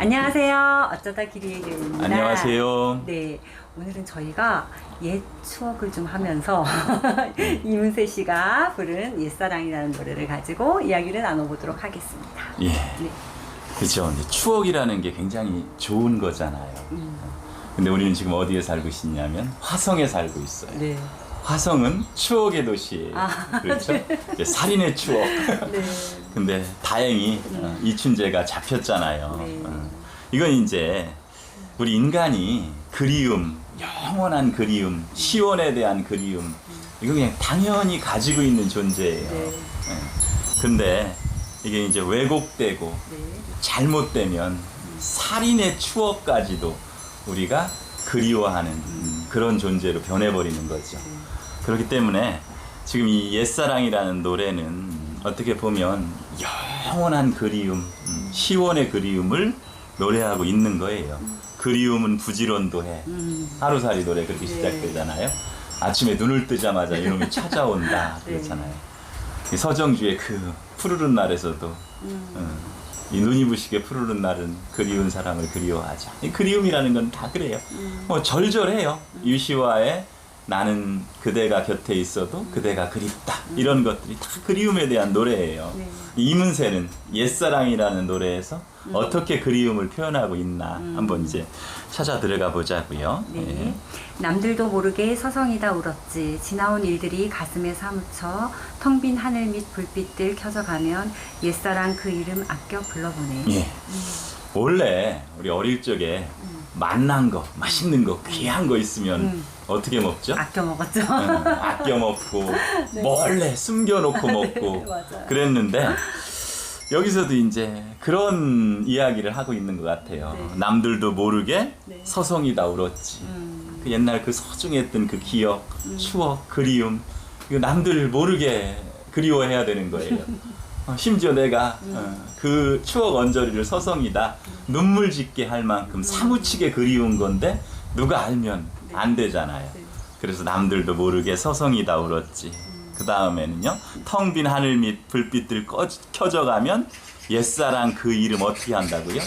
안녕하세요. 어쩌다 길이의 교입니다. 안녕하세요. 네, 오늘은 저희가 옛 추억을 좀 하면서 이문세 씨가 부른 옛사랑이라는 노래를 가지고 이야기를 나눠보도록 하겠습니다. 예. 네. 그렇죠. 추억이라는 게 굉장히 좋은 거잖아요. 근데 우리는 지금 어디에 살고 있냐면 화성에 살고 있어요. 네. 화성은 추억의 도시예요. 그렇죠? 이제 살인의 추억. 네. 근데 다행히 이춘재가 잡혔잖아요. 네. 이건 이제 우리 인간이 그리움, 영원한 그리움, 시온에 대한 그리움, 이거 그냥 당연히 가지고 있는 존재예요. 네. 근데 이게 이제 왜곡되고 네. 잘못되면 살인의 추억까지도 우리가 그리워하는 그런 존재로 변해버리는 거죠. 그렇기 때문에 지금 이 옛사랑이라는 노래는 어떻게 보면 영원한 그리움, 시온의 그리움을 노래하고 있는 거예요. 그리움은 부지런도 해. 하루살이 노래 그렇게 시작되잖아요. 아침에 눈을 뜨자마자 이놈이 찾아온다 그랬잖아요. 이 서정주의 그 푸르른 날에서도 이 눈이 부시게 푸르른 날은 그리운 사람을 그리워하자. 이 그리움이라는 건 다 그래요. 뭐 절절해요. 유시와의 나는 그대가 곁에 있어도 그대가 그립다. 이런 것들이 다 그리움에 대한 노래예요. 네. 이문세는 옛사랑이라는 노래에서 어떻게 그리움을 표현하고 있나 한번 이제 찾아 들어가 보자고요. 네. 예. 남들도 모르게 서성이다 울었지. 지나온 일들이 가슴에 사무쳐 텅 빈 하늘 밑 불빛들 켜져가면 옛사랑 그 이름 아껴 불러보네. 예. 원래 우리 어릴 적에 맛난 거, 맛있는 거, 귀한 거 있으면 어떻게 먹죠? 아껴 먹었죠. 아껴 먹고 몰래 숨겨놓고 먹고 맞아요. 그랬는데 여기서도 이제 그런 이야기를 하고 있는 것 같아요. 네. 남들도 모르게 네. 서성이다 울었지. 그 옛날 그 소중했던 그 기억, 추억, 그리움 이거 남들 모르게 그리워해야 되는 거예요. 심지어 내가 그 추억 언저리를 서성이다 눈물 짓게 할 만큼 사무치게 그리운 건데 누가 알면 안 되잖아요. 그래서 남들도 모르게 서성이다 울었지. 그 다음에는요, 텅 빈 하늘 밑 불빛들 켜져가면 옛사랑 그 이름 어떻게 한다고요?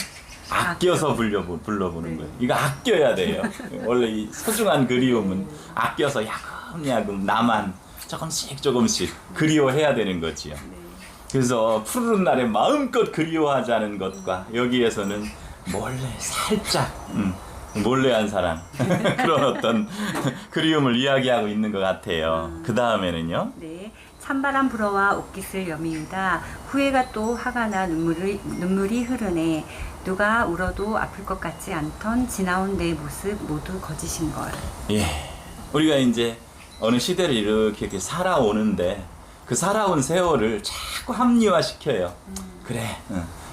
아껴서 불러보는 거예요. 이거 아껴야 돼요. 원래 이 소중한 그리움은 아껴서 야금야금 나만 조금씩 그리워해야 되는 거지요. 그래서 푸르른 날에 마음껏 그리워하자는 것과 여기에서는 몰래 살짝 몰래한 사랑 그런 어떤 그리움을 이야기하고 있는 것 같아요. 그 다음에는요. 네, 찬바람 불어와 옷깃을 여미우다 후회가 또 화가 나 눈물이 흐르네. 누가 울어도 아플 것 같지 않던 지나온 내 모습 모두 거짓인걸. 예, 우리가 이제 어느 시대를 이렇게 살아오는데 그 살아온 세월을 자꾸 합리화시켜요. 그래,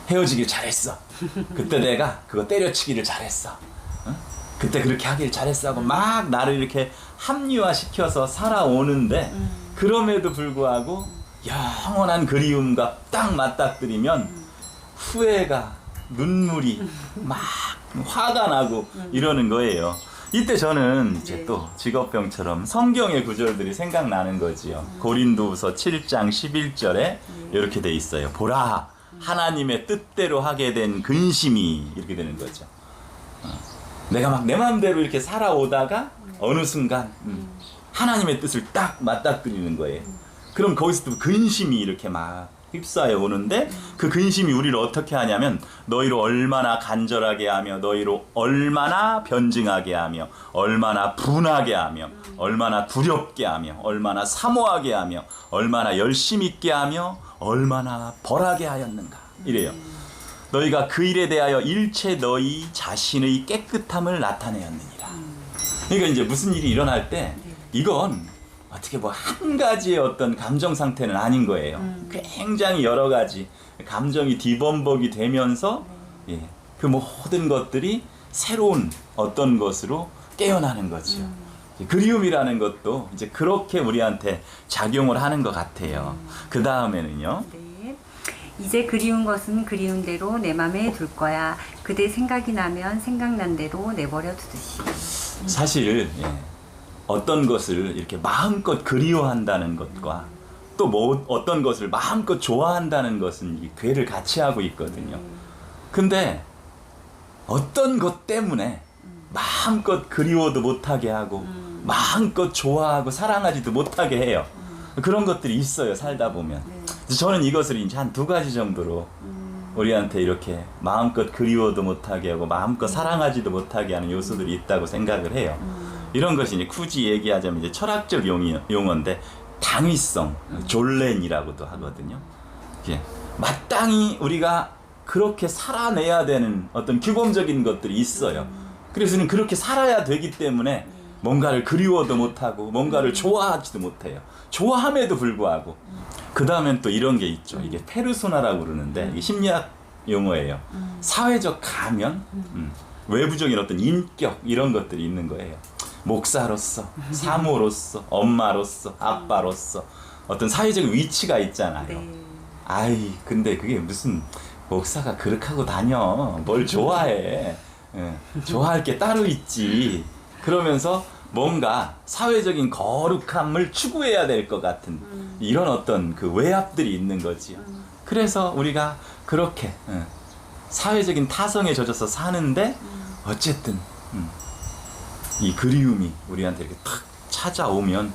헤어지길 잘했어. 그때 내가 그거 때려치기를 잘했어. 그때 그렇게 하길 잘했어 하고 막 나를 이렇게 합리화시켜서 살아오는데 그럼에도 불구하고 영원한 그리움과 딱 맞닥뜨리면 후회가 눈물이 막 화가 나고 이러는 거예요. 이때 저는 이제 또 직업병처럼 성경의 구절들이 생각나는 거지요. 고린도후서 7장 11절에 이렇게 돼 있어요. 보라, 하나님의 뜻대로 하게 된 근심이 이렇게 되는 거죠. 내가 막 내 마음대로 이렇게 살아오다가 어느 순간 하나님의 뜻을 딱 맞닥뜨리는 거예요. 그럼 거기서 또 근심이 이렇게 막 휩싸여 오는데 그 근심이 우리를 어떻게 하냐면 너희로 얼마나 간절하게 하며 너희로 얼마나 변증하게 하며 얼마나 분하게 하며 얼마나 두렵게 하며 얼마나 사모하게 하며 얼마나 열심 있게 하며 얼마나 벌하게 하였는가 이래요. 너희가 그 일에 대하여 일체 너희 자신의 깨끗함을 나타내었느니라. 그러니까 이제 무슨 일이 일어날 때 이건 어떻게 뭐 한 가지의 어떤 감정 상태는 아닌 거예요. 굉장히 여러 가지 감정이 뒤범벅이 되면서 예, 그 모든 것들이 새로운 어떤 것으로 깨어나는 거죠. 그리움이라는 것도 이제 그렇게 우리한테 작용을 하는 것 같아요. 그 다음에는요. 네. 이제 그리운 것은 그리운 대로 내 맘에 둘 거야. 그대 생각이 나면 생각난 대로 내버려 두듯이. 사실 예, 어떤 것을 이렇게 마음껏 그리워한다는 것과 또 뭐 어떤 것을 마음껏 좋아한다는 것은 이 괴를 같이 하고 있거든요. 근데 어떤 것 때문에 마음껏 그리워도 못하게 하고 마음껏 좋아하고 사랑하지도 못하게 해요. 그런 것들이 있어요, 살다 보면. 그래서 저는 이것을 이제 한 2가지 정도로 우리한테 이렇게 마음껏 그리워도 못하게 하고 마음껏 사랑하지도 못하게 하는 요소들이 있다고 생각을 해요. 이런 것이 이제 굳이 얘기하자면 이제 철학적 용어인데 당위성, 졸렌이라고도 하거든요. 예, 마땅히 우리가 그렇게 살아내야 되는 어떤 규범적인 것들이 있어요. 그래서는 그렇게 살아야 되기 때문에 뭔가를 그리워도 못하고 뭔가를 좋아하지도 못해요. 좋아함에도 불구하고. 그 다음엔 또 이런 게 있죠. 이게 페르소나라고 그러는데 이게 심리학 용어예요. 사회적 가면, 외부적인 어떤 인격 이런 것들이 있는 거예요. 목사로서, 사모로서, 엄마로서, 아빠로서 어떤 사회적 위치가 있잖아요. 네. 아이 근데 그게 무슨 목사가 그렇게 하고 다녀. 뭘 좋아해. 좋아할 게 따로 있지. 그러면서 뭔가 사회적인 거룩함을 추구해야 될 것 같은 이런 어떤 그 외압들이 있는 거지요. 그래서 우리가 그렇게 사회적인 타성에 젖어서 사는데 어쨌든 이 그리움이 우리한테 이렇게 탁 찾아오면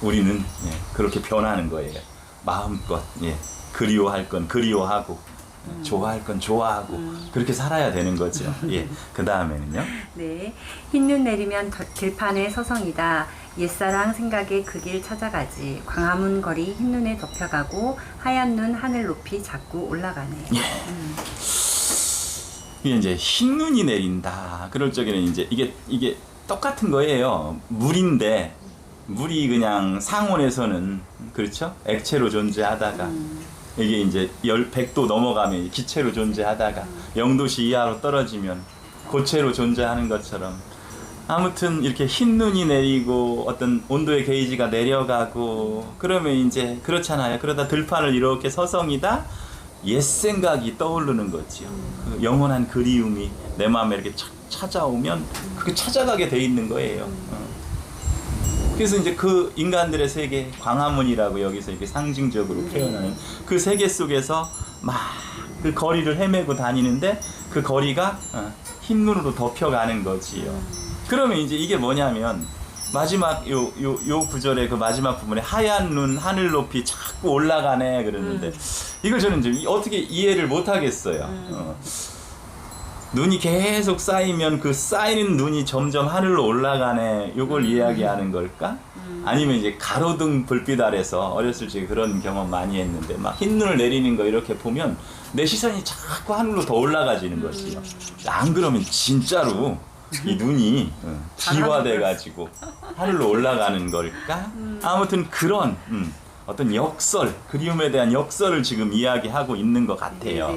우리는 그렇게 변하는 거예요. 마음껏 그리워할 건 그리워하고 좋아할 건 좋아하고 그렇게 살아야 되는 거죠. 그 다음에는요. 네, 흰눈 내리면 들판의 서성이다. 옛사랑 생각에 그 길 찾아가지. 광화문 거리 흰눈에 덮여가고 하얀 눈 하늘 높이 자꾸 올라가네. 이게 이제 흰 눈이 내린다. 그럴 적에는 이제 이게 똑같은 거예요. 물인데 물이 그냥 상온에서는 그렇죠? 액체로 존재하다가 이게 이제 100도 넘어가면 기체로 존재하다가 0도씨 이하로 떨어지면 고체로 존재하는 것처럼 아무튼 이렇게 흰 눈이 내리고 어떤 온도의 게이지가 내려가고 그러면 이제 그렇잖아요. 그러다 들판을 이렇게 서성이다 옛 생각이 떠오르는 거지요. 그 영원한 그리움이 내 마음에 이렇게 찾아오면 그게 찾아가게 돼 있는 거예요. 그래서 이제 그 인간들의 세계, 광화문이라고 여기서 이렇게 상징적으로 표현하는 그 세계 속에서 막 그 거리를 헤매고 다니는데 그 거리가 흰 눈으로 덮여가는 거지요. 그러면 이제 이게 뭐냐면 마지막 요 구절의 그 마지막 부분에 하얀 눈 하늘 높이 자꾸 올라가네 그러는데 이걸 저는 좀 어떻게 이해를 못 하겠어요. 눈이 계속 쌓이면 그 쌓이는 눈이 점점 하늘로 올라가네 요걸 이야기하는 걸까? 아니면 이제 가로등 불빛 아래서 어렸을 적에 그런 경험 많이 했는데 막 흰 눈을 내리는 거 이렇게 보면 내 시선이 자꾸 하늘로 더 올라가지는 것이요. 안 그러면 진짜로 이 눈이 비화돼 가지고 하늘로 올라가는 걸까? 아무튼 그런 어떤 역설, 그리움에 대한 역설을 지금 이야기하고 있는 것 같아요.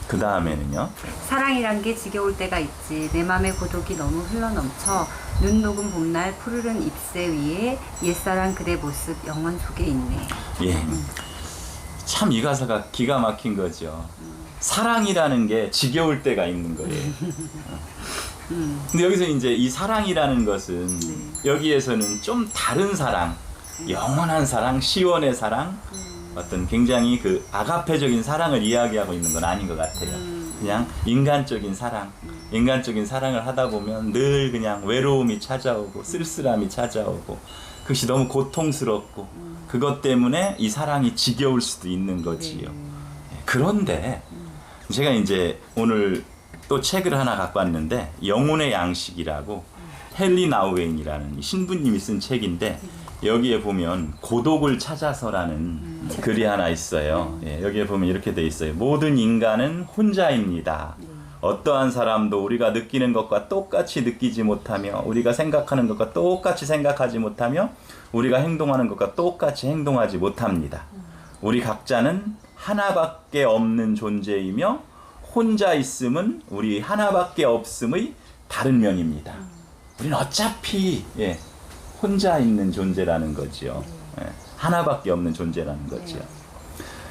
그 다음에는요. 사랑이란 게 지겨울 때가 있지. 내 맘의 고독이 너무 흘러넘쳐 눈 녹은 봄날 푸르른 잎새 위에 옛사랑 그대 모습 영원 속에 있네. 참 이 가사가 기가 막힌 거죠. 사랑이라는 게 지겨울 때가 있는 거예요. 근데 여기서 이제 이 사랑이라는 것은 여기에서는 좀 다른 사랑, 영원한 사랑, 시원의 사랑, 어떤 굉장히 그 아가페적인 사랑을 이야기하고 있는 건 아닌 것 같아요. 그냥 인간적인 사랑, 인간적인 사랑을 하다 보면 늘 그냥 외로움이 찾아오고 쓸쓸함이 찾아오고 그것이 너무 고통스럽고 그것 때문에 이 사랑이 지겨울 수도 있는 거지요. 그런데 제가 이제 오늘 또 책을 하나 갖고 왔는데 영혼의 양식이라고 헨리 나우웨인이라는 신부님이 쓴 책인데 여기에 보면 고독을 찾아서라는 글이 하나 있어요. 여기에 보면 이렇게 돼 있어요. 모든 인간은 혼자입니다. 어떠한 사람도 우리가 느끼는 것과 똑같이 느끼지 못하며 우리가 생각하는 것과 똑같이 생각하지 못하며 우리가 행동하는 것과 똑같이 행동하지 못합니다. 우리 각자는 하나밖에 없는 존재이며 혼자 있음은 우리 하나밖에 없음의 다른 면입니다. 우리는 어차피 혼자 있는 존재라는 거지요. 하나밖에 없는 존재라는 거지요.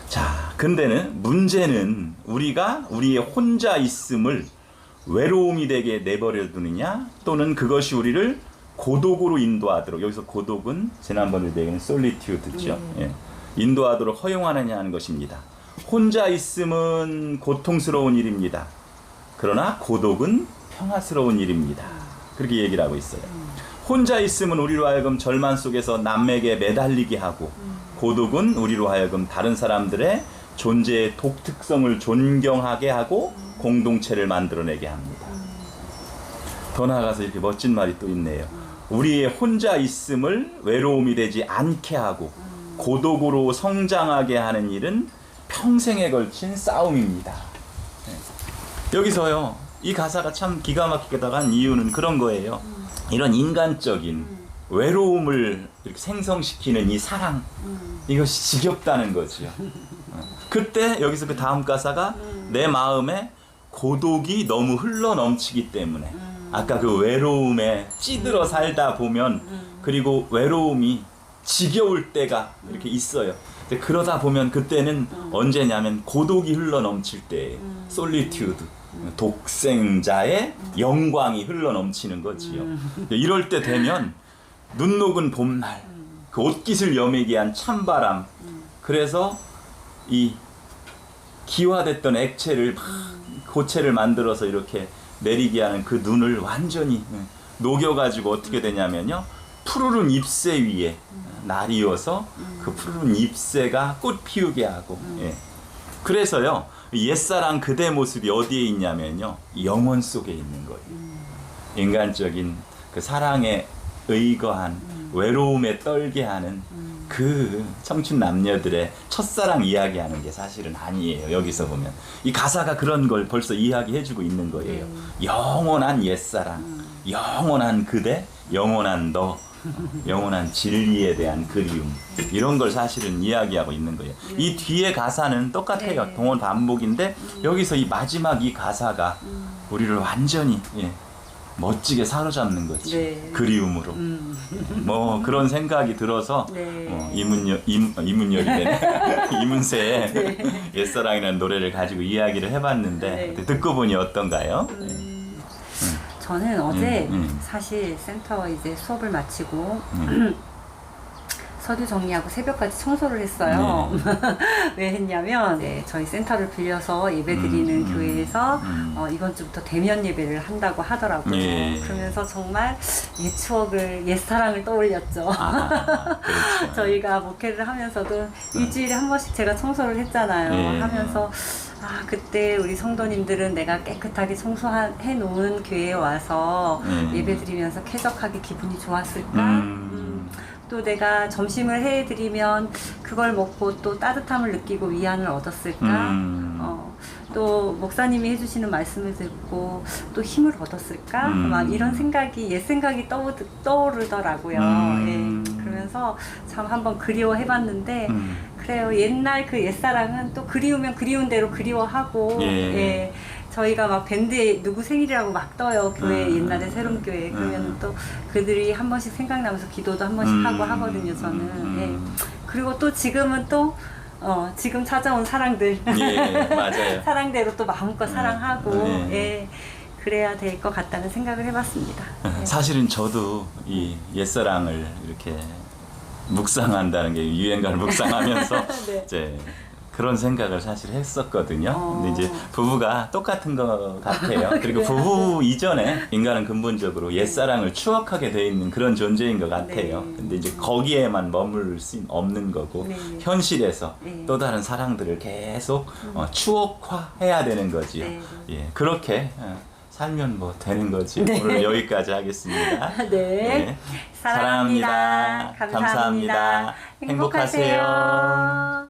자, 근데는 문제는 우리가 우리의 혼자 있음을 외로움이 되게 내버려 두느냐 또는 그것이 우리를 고독으로 인도하도록 여기서 고독은 지난번에 얘기한 솔리튜드죠. 인도하도록 허용하느냐 하는 것입니다. 혼자 있음은 고통스러운 일입니다. 그러나 고독은 평화스러운 일입니다. 그렇게 얘기를 하고 있어요. 혼자 있음은 우리로 하여금 절망 속에서 남에게 매달리게 하고 고독은 우리로 하여금 다른 사람들의 존재의 독특성을 존경하게 하고 공동체를 만들어내게 합니다. 더 나아가서 이렇게 멋진 말이 또 있네요. 우리의 혼자 있음을 외로움이 되지 않게 하고 고독으로 성장하게 하는 일은 평생에 걸친 싸움입니다. 여기서요, 이 가사가 참 기가 막히게 다간 이유는 그런 거예요. 이런 인간적인 외로움을 이렇게 생성시키는 이 사랑, 이것이 지겹다는 거지요. 그때 여기서 그 다음 가사가 내 마음에 고독이 너무 흘러 넘치기 때문에 아까 그 외로움에 찌들어 살다 보면 그리고 외로움이 지겨울 때가 이렇게 있어요. 근데 그러다 보면 그때는 언제냐면 고독이 흘러 넘칠 때 솔리튜드, 독생자의 영광이 흘러 넘치는 거지요. 이럴 때 되면 눈 녹은 봄날, 그 옷깃을 여미게 한 찬바람, 그래서 이 기화됐던 액체를 막 고체를 만들어서 이렇게 내리게 하는 그 눈을 완전히 녹여가지고 어떻게 되냐면요, 푸르른 잎새 위에 날이어서 그 푸르른 잎새가 꽃 피우게 하고, 예. 그래서요, 옛사랑 그대 모습이 어디에 있냐면요, 영혼 속에 있는 거예요. 인간적인 그 사랑에 의거한 외로움에 떨게 하는 그 청춘 남녀들의 첫사랑 이야기하는 게 사실은 아니에요. 여기서 보면 이 가사가 그런 걸 벌써 이야기해주고 있는 거예요. 영원한 옛사랑, 영원한 그대, 영원한 너, 영원한 진리에 대한 그리움, 이런 걸 사실은 이야기하고 있는 거예요. 이 뒤에 가사는 똑같아요. 네. 동원 반복인데 여기서 이 마지막 이 가사가 우리를 완전히, 예, 멋지게 사로잡는 거지. 네. 그리움으로. 뭐 그런 생각이 들어서 네. 이문열이네. 이문세의 네. 옛사랑이라는 노래를 가지고 이야기를 해봤는데 네. 듣고 보니 어떤가요? 저는 어제 음. 사실 센터 이제 수업을 마치고 서류 정리하고 새벽까지 청소를 했어요. 왜 했냐면 저희 센터를 빌려서 예배드리는 교회에서 이번 주부터 대면 예배를 한다고 하더라고요. 예. 그러면서 정말 옛 추억을, 옛 사랑을 떠올렸죠. 그렇죠. 저희가 목회를 하면서도 일주일에 한 번씩 제가 청소를 했잖아요. 예. 하면서 그때 우리 성도님들은 내가 깨끗하게 청소해 놓은 교회에 와서 예배드리면서 쾌적하게 기분이 좋았을까? 또 내가 점심을 해드리면 그걸 먹고 또 따뜻함을 느끼고 위안을 얻었을까? 또 목사님이 해주시는 말씀을 듣고 또 힘을 얻었을까? 막 이런 생각이, 옛 생각이 떠오르더라고요. 예. 그러면서 참 한번 그리워해봤는데 그래요. 옛날 그 옛사랑은 또 그리우면 그리운 대로 그리워하고, 예. 저희가 막 밴드에 누구 생일이라고 막 떠요. 교회, 옛날에 새로운 교회. 그러면 또 그들이 한 번씩 생각나면서 기도도 한 번씩 하고 하거든요, 저는. 예. 그리고 또 지금은 또, 지금 찾아온 사랑들. 예, 맞아요. 사랑대로 또 마음껏 사랑하고, 예. 그래야 될 것 같다는 생각을 해봤습니다. 예. 사실은 저도 이 옛사랑을 이렇게 묵상한다는 게 유행가를 묵상하면서 네. 이제 그런 생각을 사실 했었거든요. 근데 이제 부부가 똑같은 것 같아요. 그리고 부부 이전에 인간은 근본적으로 옛사랑을 추억하게 돼 있는 그런 존재인 것 같아요. 네. 근데 이제 거기에만 머물 수 없는 거고 네. 현실에서 네. 또 다른 사랑들을 계속 추억화해야 되는 거지요. 네. 예, 그렇게 살면 뭐 되는 거지. 네. 오늘 여기까지 하겠습니다. 네. 사랑합니다. 감사합니다. 행복하세요.